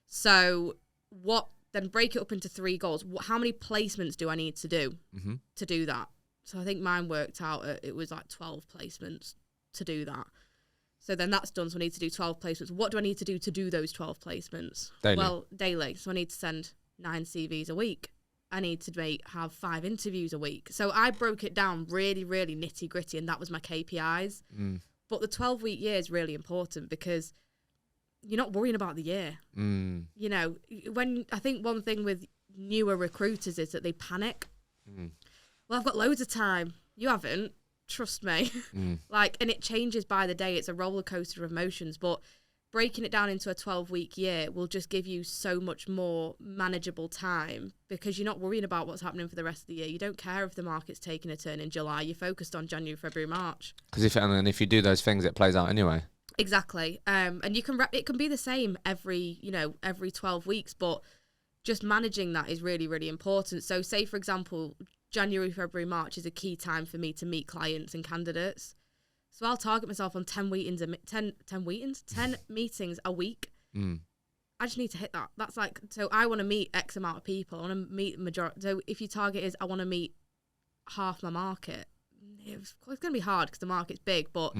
So then break it up into 3 goals. How many placements do I need to do to do that? So I think mine worked out it was like 12 placements to do that. So then that's done. So I need to do 12 placements. What do I need to do those 12 placements? Daily. Well, daily. So I need to send 9 CVs a week. I need to have 5 interviews a week. So I broke it down really, really nitty gritty, and that was my KPIs. But the 12-week year is really important because you're not worrying about the year. You know, I think one thing with newer recruiters is that they panic. Well, I've got loads of time. You haven't. Trust me. And it changes by the day. It's a roller coaster of emotions, but breaking it down into a 12-week year will just give you so much more manageable time because you're not worrying about what's happening for the rest of the year. You don't care if the market's taking a turn in July. You're focused on January, February, March. Because if you do those things, it plays out anyway. Exactly. And it can be the same every 12 weeks, but just managing that is really, really important. So say, for example, January, February, March is a key time for me to meet clients and candidates. So I'll target myself on 10 meetings a week. I just need to hit that. That's like, so I want to meet X amount of people. I want to meet majority. So if your target is I want to meet half my market, it's going to be hard because the market's big, but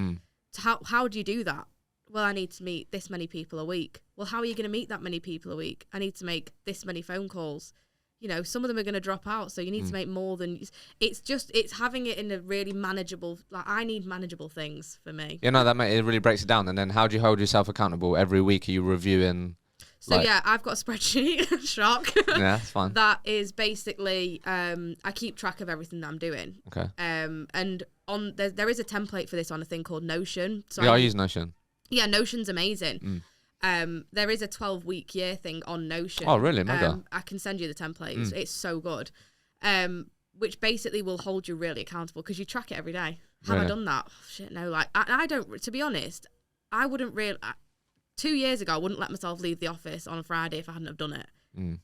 how do you do that? Well, I need to meet this many people a week. Well, how are you going to meet that many people a week? I need to make this many phone calls. You know, some of them are going to drop out, so you need to make more than... It's having it in a really manageable... Like, I need manageable things for me. Yeah, no, it really breaks it down. And then how do you hold yourself accountable? Every week are you reviewing... So, I've got a spreadsheet, shock. Yeah, that's fine. That is basically... I keep track of everything that I'm doing. Okay. And there is a template for this on a thing called Notion. So I use Notion. Yeah, Notion's amazing. There is a 12-week year thing on Notion. Oh, really? Mega. I can send you the template. It's so good. Which basically will hold you really accountable because you track it every day. Have I done that? Oh, shit, no. Like, I don't, to be honest, I wouldn't really... 2 years ago, I wouldn't let myself leave the office on a Friday if I hadn't have done it.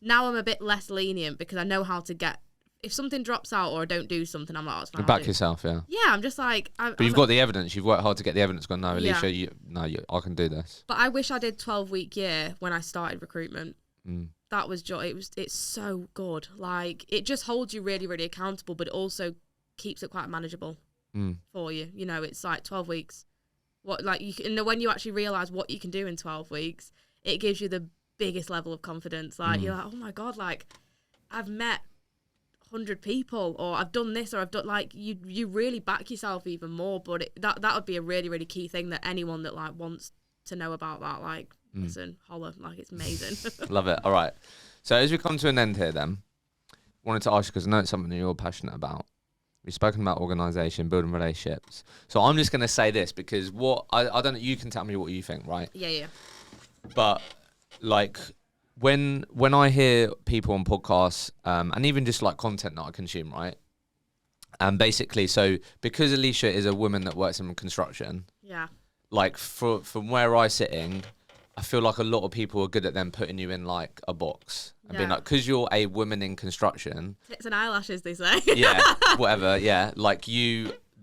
Now I'm a bit less lenient because I know how to get... If something drops out or I don't do something, I'm like, oh, it's fine. You back yourself, yeah. Yeah, I'm just like... But you've got the evidence. You've worked hard to get the evidence. Gone, no, Allicia, I can do this. But I wish I did 12-week year when I started recruitment. That was it's so good. Like, it just holds you really, really accountable, but it also keeps it quite manageable for you. You know, it's like 12 weeks. What, like, when you actually realise what you can do in 12 weeks, it gives you the biggest level of confidence. Like, you're like, oh my God, like, I've met 100 people, or I've done this, or I've done, like, you really back yourself even more. But that would be a really, really key thing that anyone that, like, wants to know about that, like, listen, holler, like, it's amazing. Love it. All right. So as we come to an end here then, wanted to ask you, because I know it's something that you're passionate about. We've spoken about organisation, building relationships. So I'm just going to say this, because I don't know, you can tell me what you think, right? Yeah. But, like, when I hear people on podcasts, and even just, like, content that I consume, right? And basically, so because Allicia is a woman that works in construction, Yeah. like, from where I'm sitting, I feel like a lot of people are good at them putting you in, like, a box and being like, because you're a woman in construction. Tits and eyelashes, they say. Yeah, whatever. Yeah, like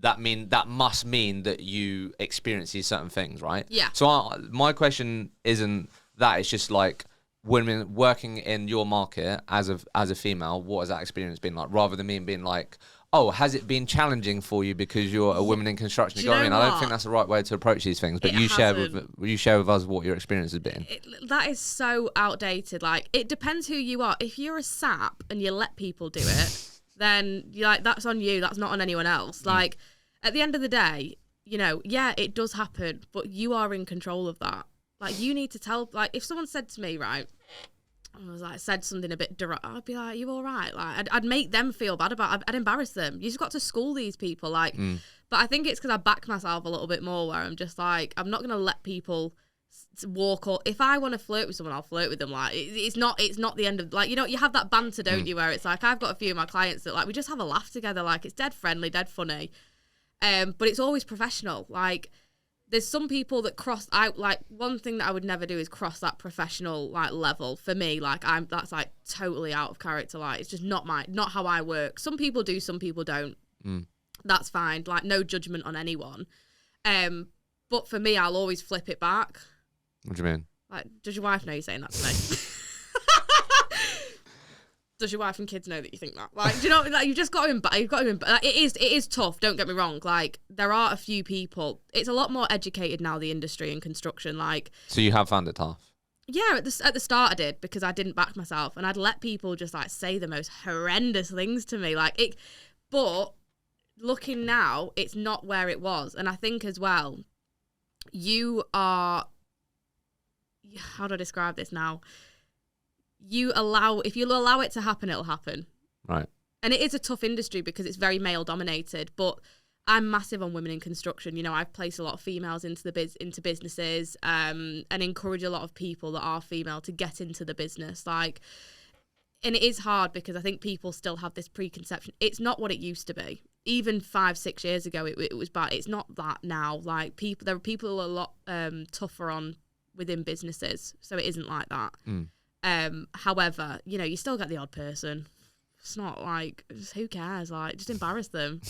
that must mean that you experience these certain things, right? Yeah. So my question isn't that. It's just like, women working in your market as a female, what has that experience been like? Rather than me being like, oh, has it been challenging for you because you're a woman in construction? You know what I mean? I don't think that's the right way to approach these things. But you share with us what your experience has been. That is so outdated. Like, it depends who you are. If you're a sap and you let people do it, then you're like, that's on you. That's not on anyone else. Like, at the end of the day, you know, yeah, it does happen, but you are in control of that. Like, you need to tell. Like, if someone said to me, right, I was like, said something a bit direct, I'd be like, you all right? Like, I'd make them feel bad about it. I'd embarrass them. You just got to school these people. Like, but I think it's because I back myself a little bit more, where I'm just like, I'm not going to let people walk, or if I want to flirt with someone, I'll flirt with them. Like, it's not the end of, like, you know, you have that banter, don't you, where it's like, I've got a few of my clients that, like, we just have a laugh together. Like, it's dead friendly, dead funny. But it's always professional. Like, there's some people that cross out, like, one thing that I would never do is cross that professional, like, level. For me, like, that's, like, totally out of character. Like, it's just not how I work. Some people do, some people don't. That's fine. Like, no judgment on anyone. But for me, I'll always flip it back. What do you mean? Like, does your wife know you're saying that to me? Does your wife and kids know that you think that? Like, do you know, like, you've got to, like, it is tough, don't get me wrong. Like, there are a few people, it's a lot more educated now, the industry in construction, like. So you have found it tough? Yeah, at the start I did, because I didn't back myself, and I'd let people just, like, say the most horrendous things to me, like, it, but looking now, it's not where it was. And I think as well, how do I describe this now? If you allow it to happen, it'll happen. Right. And it is a tough industry because it's very male dominated, but I'm massive on women in construction. You know, I've placed a lot of females into businesses, and encourage a lot of people that are female to get into the business. Like, and it is hard because I think people still have this preconception. It's not what it used to be. Even 5-6 years ago, it was bad. It's not that now. Like, there are people a lot tougher on within businesses, so it isn't like that. However, you know, you still get the odd person. It's not like, who cares? Like, just embarrass them.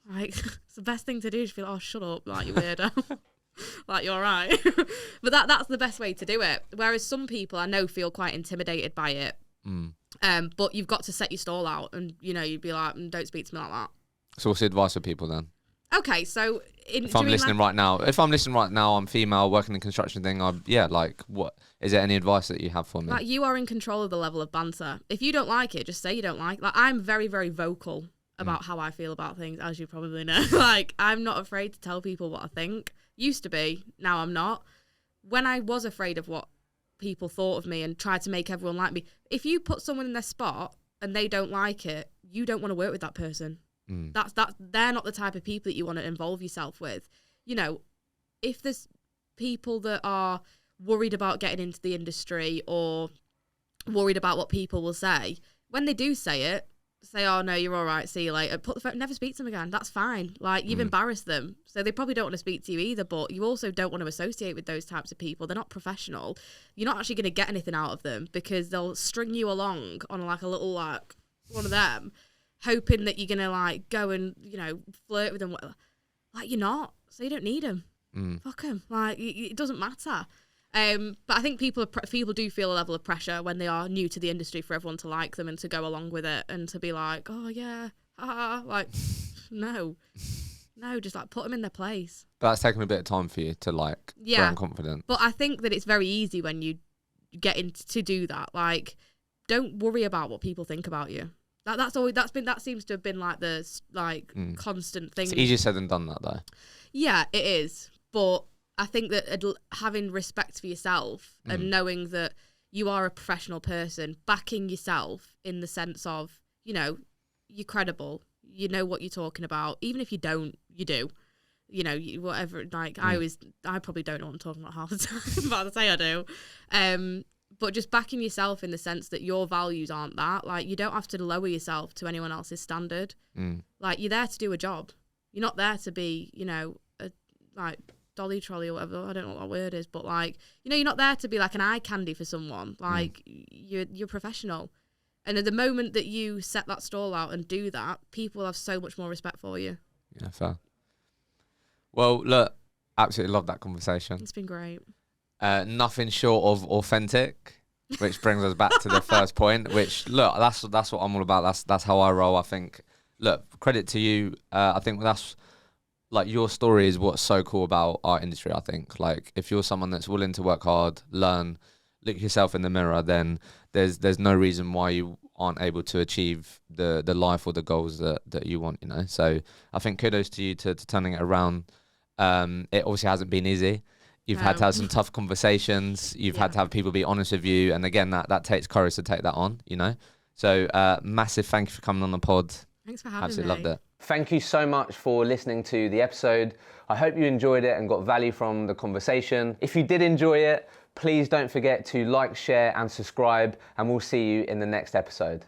Like, it's the best thing to do is be like, oh, shut up, like, you weirdo. Like, you're right. But that's the best way to do it. Whereas some people I know feel quite intimidated by it. But you've got to set your stall out, and, you know, you'd be like, don't speak to me like that. So what's the advice for people then? Okay, so if I'm listening right now, I'm female, working in construction thing, what is there any advice that you have for me? Like, you are in control of the level of banter. If you don't like it, just say you don't like it. Like, I'm very, very vocal about how I feel about things, as you probably know. Like, I'm not afraid to tell people what I think. Used to be, now I'm not. When I was afraid of what people thought of me and tried to make everyone like me, if you put someone in their spot and they don't like it, you don't want to work with that person. They're not the type of people that you want to involve yourself with. You know, if there's people that are worried about getting into the industry or worried about what people will say, when they do say it, say, oh no, you're all right, see you later, put the phone, never speak to them again. That's fine. Like, you've embarrassed them, so they probably don't want to speak to you either. But you also don't want to associate with those types of people. They're not professional. You're not actually going to get anything out of them, because they'll string you along on, like, a little, like, one of them, hoping that you're going to, like, go and, you know, flirt with them. Like, you're not, so you don't need them. Fuck them. Like, it doesn't matter. But I think people do feel a level of pressure when they are new to the industry for everyone to like them and to go along with it and to be like, oh yeah, like, no, No, just like put them in their place. But that's taken a bit of time for you to like grow confident. But I think that it's very easy when you get into to do that. Like, don't worry about what people think about you. That seems to have been like the constant thing. It's easier said than done, that though. Yeah, it is. But I think that having respect for yourself and knowing that you are a professional person, backing yourself in the sense of, you know, you're credible, you know what you're talking about. Even if you don't, you do. You know, whatever. Like I probably don't know what I'm talking about half the time, but I'll say I do. But just backing yourself in the sense that your values aren't that. Like, you don't have to lower yourself to anyone else's standard. Like, you're there to do a job. You're not there to be, you know, like dolly trolley or whatever. I don't know what that word is, but like, you know, you're not there to be like an eye candy for someone. Like, you're professional. And at the moment that you set that stall out and do that, people have so much more respect for you. Yeah, fair. Well, look, absolutely love that conversation. It's been great. Nothing short of authentic, which brings us back to the first point, which, look, that's what I'm all about. That's how I roll. I think, look, credit to you. I think that's, like, your story is what's so cool about our industry, I think. Like, if you're someone that's willing to work hard, learn, look yourself in the mirror, then there's no reason why you aren't able to achieve the life or the goals that you want, you know? So I think kudos to you to turning it around. It obviously hasn't been easy. You've had to have some tough conversations. You've had to have people be honest with you. And again, that takes courage to take that on, you know? So massive thank you for coming on the pod. Thanks for having me. Absolutely loved it. Thank you so much for listening to the episode. I hope you enjoyed it and got value from the conversation. If you did enjoy it, please don't forget to like, share and subscribe, and we'll see you in the next episode.